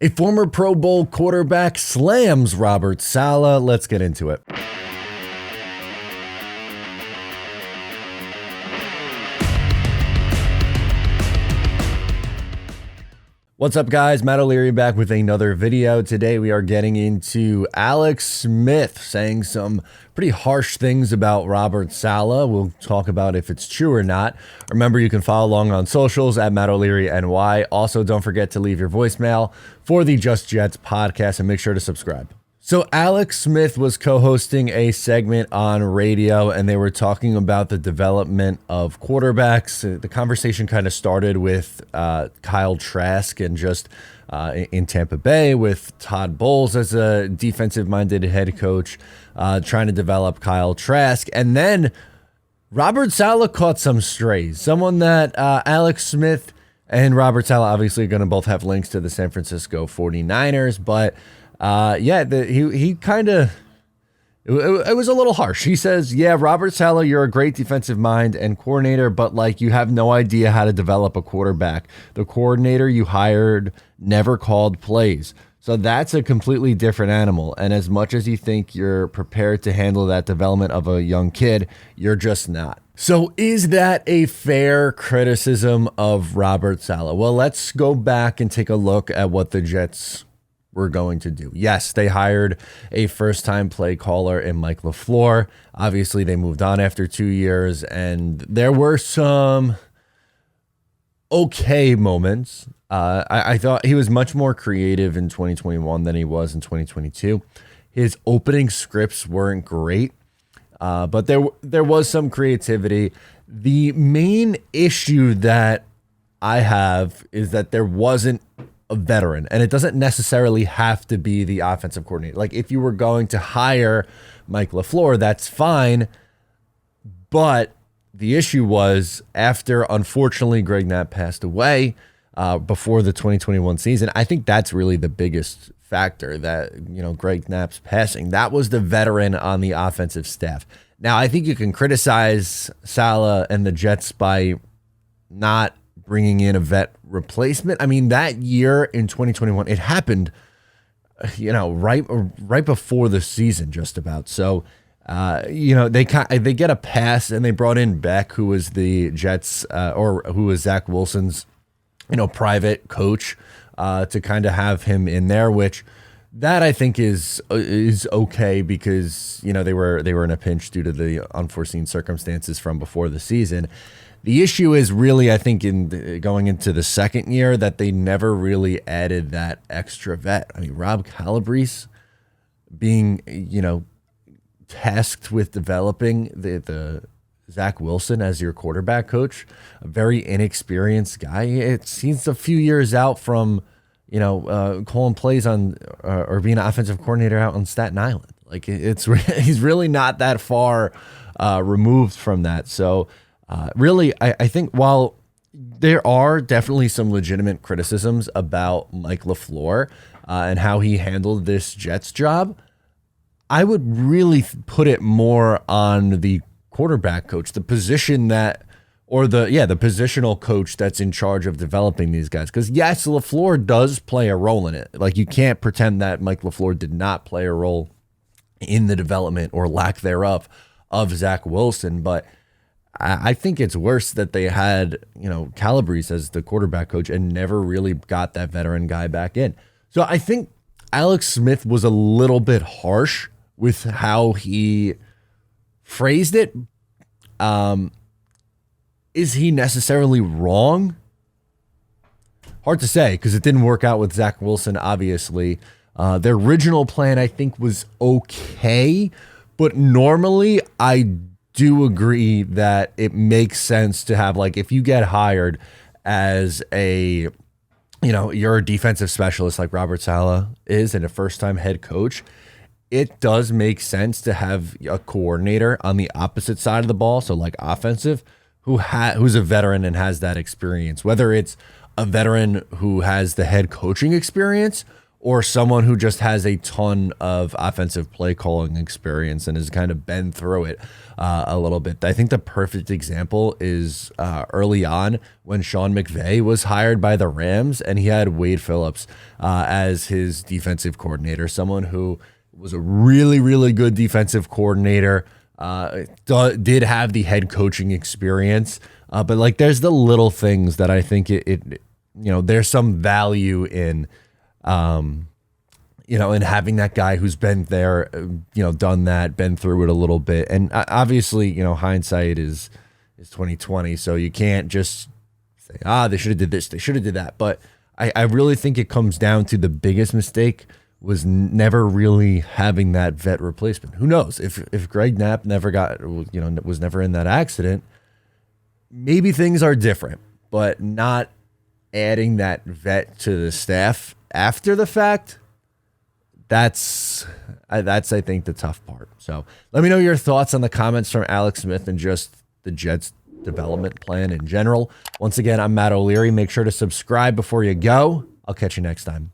A former Pro Bowl quarterback slams Robert Saleh. Let's get into it. What's up, guys? Matt O'Leary back with another video. Today we are getting into Alex Smith saying some pretty harsh things about Robert Saleh. We'll talk about if it's true or not. Remember, you can follow along on socials at Matt O'Leary NY. Also, don't forget to leave your voicemail for the Just Jets podcast and make sure to subscribe. So Alex Smith was co-hosting a segment on radio, and they were talking about the development of quarterbacks. The conversation kind of started with Kyle Trask and just in Tampa Bay with Todd Bowles as a defensive-minded head coach trying to develop Kyle Trask. And then Robert Saleh caught some strays. Someone that Alex Smith and Robert Saleh obviously are going to both have links to the San Francisco 49ers, but he kind of, it was a little harsh. He says, yeah, Robert Saleh, you're a great defensive mind and coordinator, but like you have no idea how to develop a quarterback. The coordinator you hired never called plays. So that's a completely different animal. And as much as you think you're prepared to handle that development of a young kid, you're just not. So is that a fair criticism of Robert Saleh? Well, let's go back and take a look at what the Jets were going to do. Yes, they hired a first-time play caller in Mike LaFleur. Obviously, they moved on after 2 years, and there were some okay moments. I thought he was much more creative in 2021 than he was in 2022. His opening scripts weren't great, but there was some creativity. The main issue that I have is that there wasn't a veteran, and it doesn't necessarily have to be the offensive coordinator. Like if you were going to hire Mike LaFleur, that's fine. But the issue was after, unfortunately, Greg Knapp passed away before the 2021 season. I think that's really the biggest factor, that, you know, Greg Knapp's passing. That was the veteran on the offensive staff. Now, I think you can criticize Saleh and the Jets by not bringing in a vet replacement. I mean, that year in 2021, it happened, you know, right before the season, just about. So, you know, they get a pass, and they brought in Beck, who was the Jets, or who was Zach Wilson's, you know, private coach, to kind of have him in there, which that I think is okay because, you know, they were in a pinch due to the unforeseen circumstances from before the season. The issue is really, I think, in going into the second year, that they never really added that extra vet. I mean, Rob Calabrese being, you know, tasked with developing the Zach Wilson as your quarterback coach, a very inexperienced guy. He's a few years out from, you know, calling plays on or being an offensive coordinator out on Staten Island. Like he's really not that far removed from that. So. Really, I think while there are definitely some legitimate criticisms about Mike LaFleur and how he handled this Jets job, I would really put it more on the quarterback coach, the position that, or the positional coach that's in charge of developing these guys. Because yes, LaFleur does play a role in it. Like you can't pretend that Mike LaFleur did not play a role in the development or lack thereof of Zach Wilson, but I think it's worse that they had, you know, Calabrese as the quarterback coach and never really got that veteran guy back in. So I think Alex Smith was a little bit harsh with how he phrased it. Is he necessarily wrong? Hard to say because it didn't work out with Zach Wilson, obviously. Their original plan, I think, was okay, but normally I do agree that it makes sense to have, like, if you get hired as a, you know, you're a defensive specialist like Robert Saleh is and a first-time head coach, it does make sense to have a coordinator on the opposite side of the ball, so like offensive, who's a veteran and has that experience, whether it's a veteran who has the head coaching experience or someone who just has a ton of offensive play calling experience and has kind of been through it a little bit. I think the perfect example is early on when Sean McVay was hired by the Rams, and he had Wade Phillips as his defensive coordinator, someone who was a really, really good defensive coordinator, did have the head coaching experience, but like there's the little things that I think there's some value in, and having that guy who's been there, done that, been through it a little bit. And obviously, hindsight is 2020. So you can't just say, they should have did this, they should have did that. But I really think it comes down to the biggest mistake was never really having that vet replacement. Who knows if Greg Knapp was never in that accident, maybe things are different, but not adding that vet to the staff after the fact. That's I think the tough part. So let me know your thoughts on the comments from Alex Smith and just the Jets development plan in general. Once again, I'm Matt O'Leary. Make sure to subscribe before you go. I'll catch you next time.